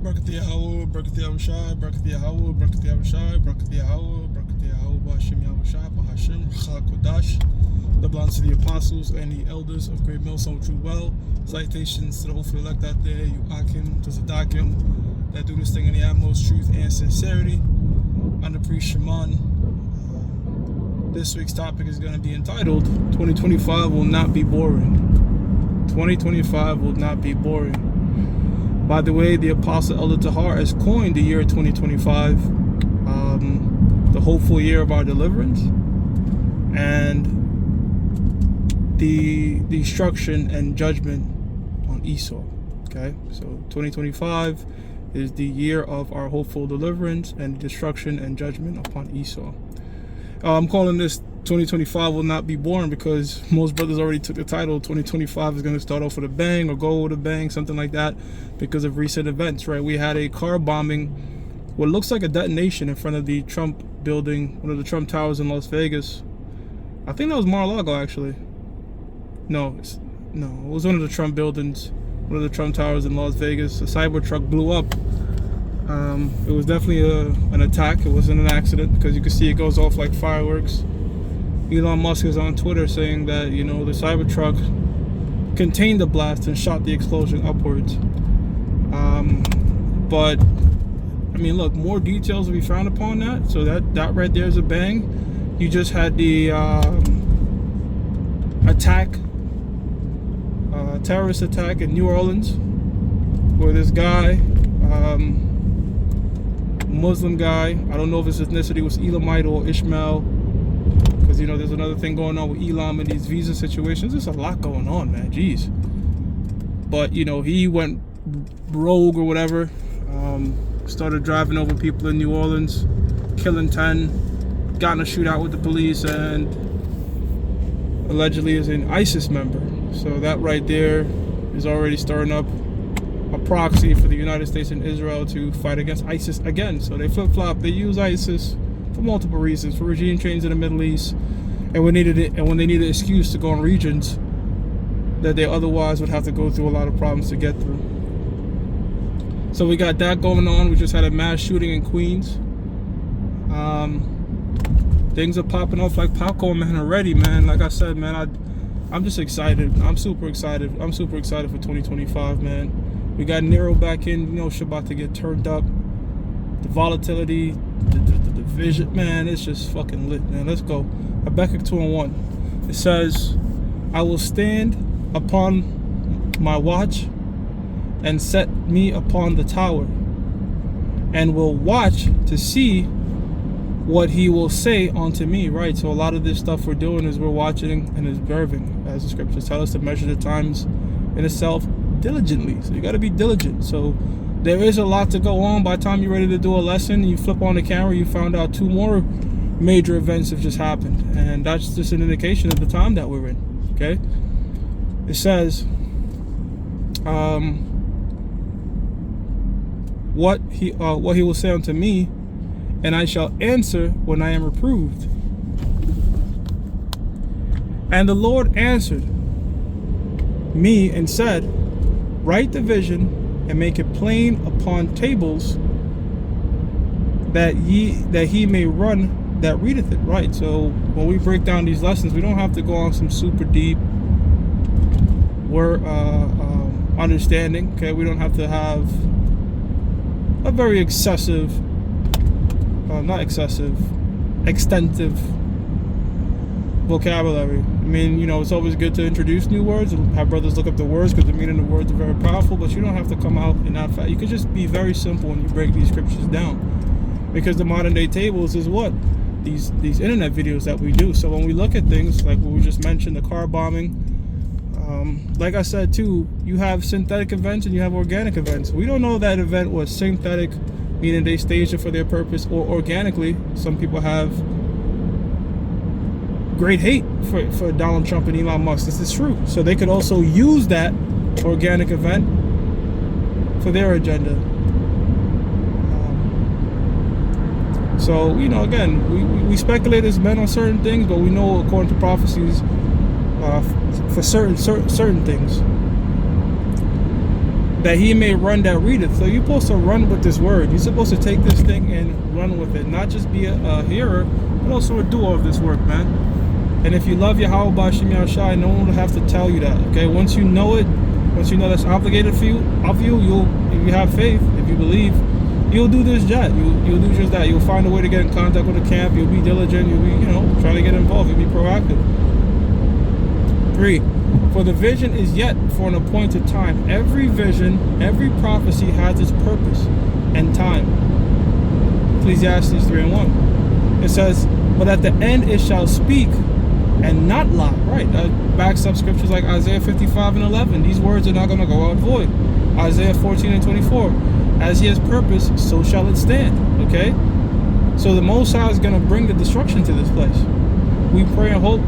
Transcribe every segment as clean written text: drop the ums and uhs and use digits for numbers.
Barakat Yahweh, Barakat Yahushai, Barakat Yahweh, Barakat Yahushai, Barakat Yahweh, Barakat Yahweh, Ba'Hashem Yahushai, Ba'Hashem, Rachal Kodash. The belongs to the apostles and the elders of Great Millstone True Well. Salutations to the hopefully elect out there, you Akim, to Zadakim, that do this thing in the utmost truth and sincerity. Under Priest Shimon. This week's topic is going to be entitled 2025 will not be boring. 2025 will not be boring. By the way, the Apostle Elder Tahar has coined the year 2025 the hopeful year of our deliverance and the destruction and judgment on Esau. Okay, so 2025 is the year of our hopeful deliverance and destruction and judgment upon Esau. I'm calling this 2025 will not be boring because most brothers already took the title. 2025 is going to start off with a bang or go with a bang, something like that, because of recent events, right? We had a car bombing, what looks like a detonation in front of the Trump building, one of the Trump towers in Las Vegas. I think that was Mar-a-Lago, actually. No, it was one of the Trump buildings, one of the Trump towers in Las Vegas. A Cybertruck blew up. It was definitely an attack. It wasn't an accident because you can see it goes off like fireworks. Elon Musk is on Twitter saying that, the Cybertruck contained the blast and shot the explosion upwards. But, I mean, look, more details will be found upon that. So that right there is a bang. You just had the terrorist attack in New Orleans, where this guy, Muslim guy, I don't know if his ethnicity was Elamite or Ishmael, because there's another thing going on with Elam and these visa situations. There's a lot going on, man. Jeez. But he went rogue or whatever, started driving over people in New Orleans, killing 10, got in a shootout with the police, and allegedly is an ISIS member. So that right there is already starting up a proxy for the United States and Israel to fight against ISIS again. So they flip-flop. They use ISIS for multiple reasons, for regime change in the Middle East, and when they needed an excuse to go on regions that they otherwise would have to go through a lot of problems to get through. So we got that going on. We just had a mass shooting in Queens. Things are popping off like popcorn, man, already, man. Like I said, man, I'm just excited. I'm super excited. I'm super excited for 2025, man. We got Nero back in. Shit's about to get turned up. The volatility, the vision, man, it's just fucking lit, man. Let's go. Habakkuk 2:1. It says, I will stand upon my watch and set me upon the tower, and will watch to see what he will say unto me, right? So a lot of this stuff we're doing is we're watching and observing, as the scriptures tell us, to measure the times in itself diligently. So you got to be diligent. So there is a lot to go on. By the time you're ready to do a lesson, you flip on the camera, you found out 2 more major events have just happened, and that's just an indication of the time that we're in. Okay, it says what he will say unto me, and I shall answer when I am reproved. And the Lord answered me and said, write the vision and make it plain upon tables, that he may run that readeth it. Right. So when we break down these lessons, we don't have to go on some super deep understanding. Okay, we don't have to have a very extensive vocabulary. I mean, it's always good to introduce new words and have brothers look up the words, because the meaning of the words are very powerful, but you don't have to come out in that fact. You could just be very simple when you break these scriptures down, because the modern day tables is what? These internet videos that we do. So when we look at things like what we just mentioned, the car bombing, like I said too, you have synthetic events and you have organic events. We don't know that event was synthetic, meaning they staged it for their purpose, or organically. Some people have great hate for Donald Trump and Elon Musk. This is true. So they could also use that organic event for their agenda. So, again, we speculate as men on certain things, but we know according to prophecies for certain things. that he may run that readeth. So you're supposed to run with this word. You're supposed to take this thing and run with it, not just be a hearer, but also a doer of this work, man. And if you love Yahweh B'Shem Yahushai, no one will have to tell you that. Okay, once you know it, once you know that's obligated for you, you'll, if you have faith, if you believe, you'll do this job. You'll do just that. You'll find a way to get in contact with the camp. You'll be diligent. You'll be, trying to get involved. You'll be proactive. 3. For the vision is yet for an appointed time. Every vision, every prophecy has its purpose and time. Ecclesiastes 3:1. It says, but at the end it shall speak and not lie. Right. That backs up scriptures like Isaiah 55:11. These words are not going to go out void. Isaiah 14:24. As he has purpose, so shall it stand. Okay? So the Most High is going to bring the destruction to this place. We pray and hope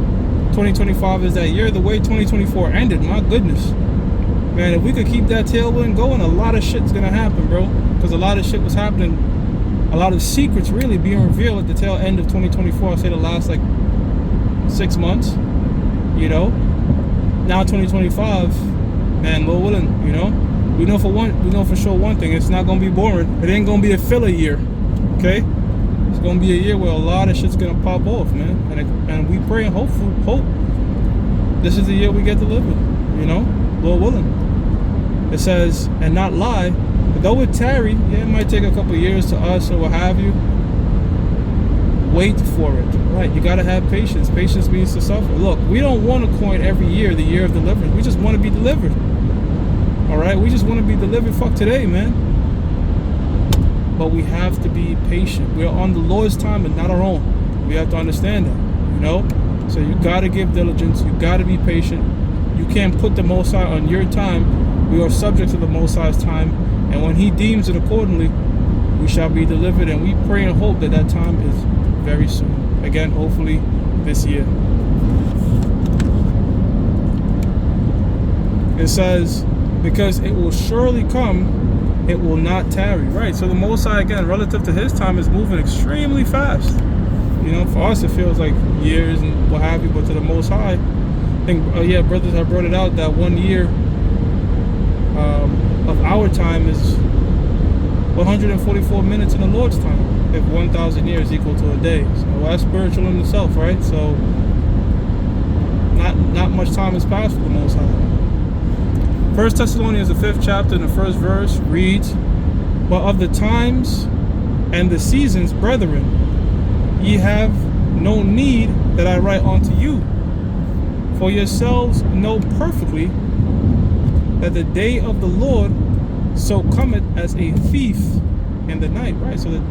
2025 is that year. The way 2024 ended, my goodness. Man, if we could keep that tailwind going, a lot of shit's going to happen, bro. Because a lot of shit was happening. A lot of secrets really being revealed at the tail end of 2024. I'll say the last, 6 months. Now 2025, man, Lord willing, we know for sure one thing: it's not gonna be boring. It ain't gonna be a filler year, okay? It's gonna be a year where a lot of shit's gonna pop off, man. And we pray and hope this is the year we get delivered, Lord willing. It says, and not lie, but though it tarry, it might take a couple of years to us or what have you. Wait for it, right? You gotta have patience. Patience means to suffer. Look, we don't want to coin every year the year of deliverance. We just want to be delivered. All right, we just want to be delivered. Fuck today, man. But we have to be patient. We're on the Lord's time and not our own. We have to understand that, So you got to give diligence. You got to be patient. You can't put the Most High on your time. We are subject to the Most High's time. And when he deems it accordingly, we shall be delivered. And we pray and hope that that time is very soon. Again, hopefully this year. It says, because it will surely come, it will not tarry. Right, so the Most High, again, relative to his time, is moving extremely fast. For us it feels like years and what have you, but to the Most High, I think, brothers have brought it out that 1 year of our time is 144 minutes in the Lord's time. If 1,000 years equal to a day. So that's spiritual in itself, right? So not much time has passed for the Most High. 1 Thessalonians, the 5th chapter, and the 1st verse reads, but of the times and the seasons, brethren, ye have no need that I write unto you. For yourselves know perfectly that the day of the Lord so cometh as a thief in the night. Right, so the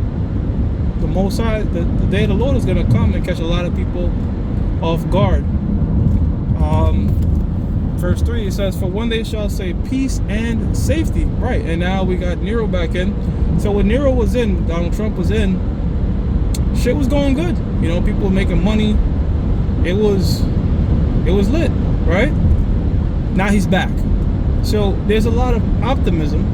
Most High, the day of the Lord is going to come and catch a lot of people off guard. Verse 3, it says, for when they shall say peace and safety. Right, and now we got Nero back in. So when Nero was in, Donald Trump was in, shit was going good. People were making money. It was lit, right? Now he's back. So there's a lot of optimism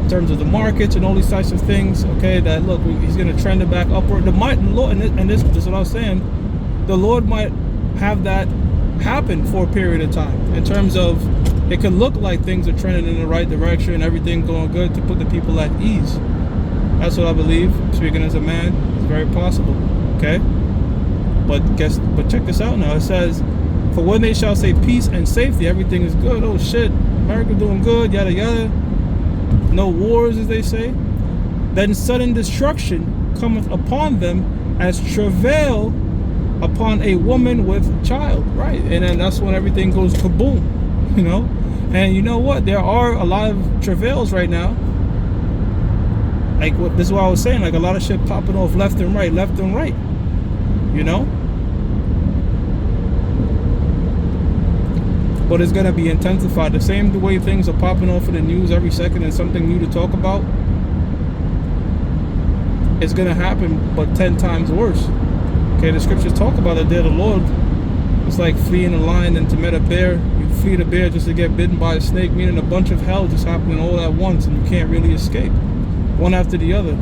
in terms of the markets and all these types of things, okay, that look, he's going to trend it back upward. The Lord, and this is what I was saying, the Lord might have that happen for a period of time, in terms of it could look like things are trending in the right direction, everything going good, to put the people at ease. That's what I believe. Speaking as a man, it's very possible, okay? But check this out now. It says, for when they shall say peace and safety, everything is good. Oh shit, America doing good, yada yada. No wars, as they say. Then sudden destruction cometh upon them as travail upon a woman with child. Right, and then that's when everything goes kaboom. And you know what? There are a lot of travails right now. This is what I was saying. A lot of shit popping off left and right. But it's gonna be intensified. The same way things are popping off in the news every second and something new to talk about. It's gonna happen, but 10 times worse. Okay, the scriptures talk about the day of the Lord. It's like fleeing a lion and to meet a bear. You flee the bear just to get bitten by a snake, meaning a bunch of hell just happening all at once, and you can't really escape, one after the other.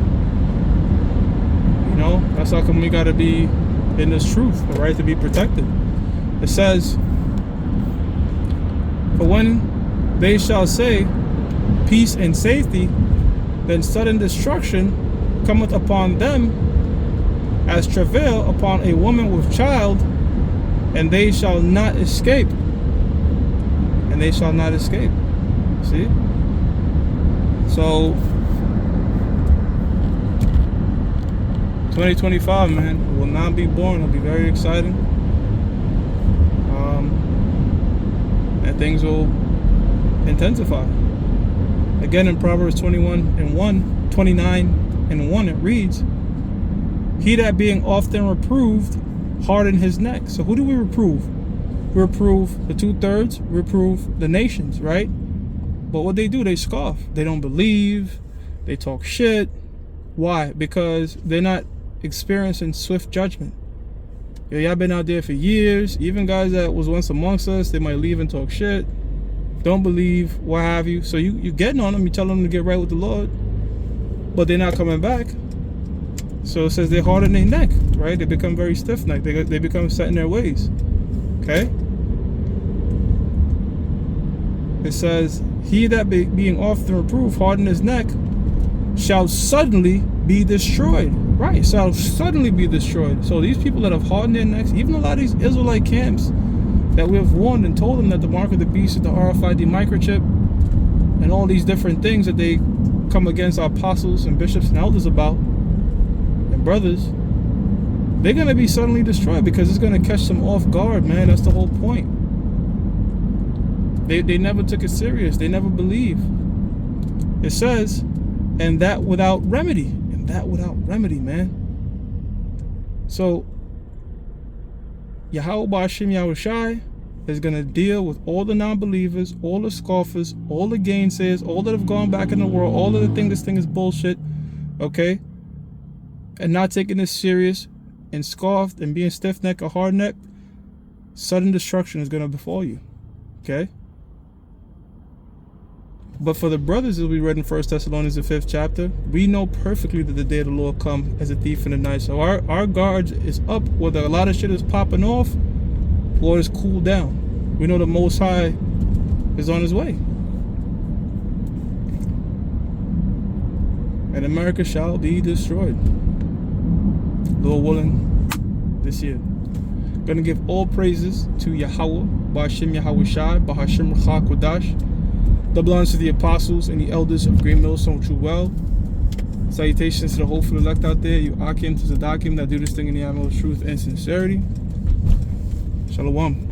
That's how come we gotta be in this truth, all right, to be protected. It says, for when they shall say peace and safety, then sudden destruction cometh upon them as travail upon a woman with child, and they shall not escape. And they shall not escape. See? So 2025, man, will not be boring. It'll be very exciting. And things will intensify. Again, in Proverbs 29:1, it reads, he that being often reproved hardened his neck. So who do we reprove? We reprove the 2/3, reprove the nations, right? But what they do, they scoff. They don't believe. They talk shit. Why? Because they're not experiencing swift judgment. Yo, y'all been out there for years. Even guys that was once amongst us, they might leave and talk shit. Don't believe, what have you. So you getting on them, you telling them to get right with the Lord, but they're not coming back. So it says they harden their neck, right? They become very stiff-necked. They become set in their ways. Okay? It says, he that being often reproved harden his neck shall suddenly be destroyed. Right, shall suddenly be destroyed. So these people that have hardened their necks, even a lot of these Israelite camps that we have warned and told them that the mark of the beast is the RFID microchip and all these different things that they come against our apostles and bishops and elders about, and brothers, they're going to be suddenly destroyed because it's going to catch them off guard, man. That's the whole point. They never took it serious. They never believed. It says, and that without remedy. And that without remedy, man. So Yahweh Ba'Shem Yahushai is going to deal with all the non-believers, all the scoffers, all the gainsayers, all that have gone back in the world, all of the think this thing is bullshit, okay? And not taking this serious and scoffed and being stiff-necked or hard-necked. Sudden destruction is going to befall you, okay? But for the brothers, as we read in 1 Thessalonians, the 5th chapter, we know perfectly that the day of the Lord come as a thief in the night. So our guard is up, whether a lot of shit is popping off or it's cooled down. We know the Most High is on his way. And America shall be destroyed, Lord willing, this year. Gonna give all praises to Yahweh, Ba'Shem Yahushai, Ba'Hashem Ruach HaKodesh. Double honors to the apostles and the elders of Great Millstone True Well. Salutations to the hopeful elect out there, you Akim to Zadakim that do this thing in the name of truth and sincerity. Shalom.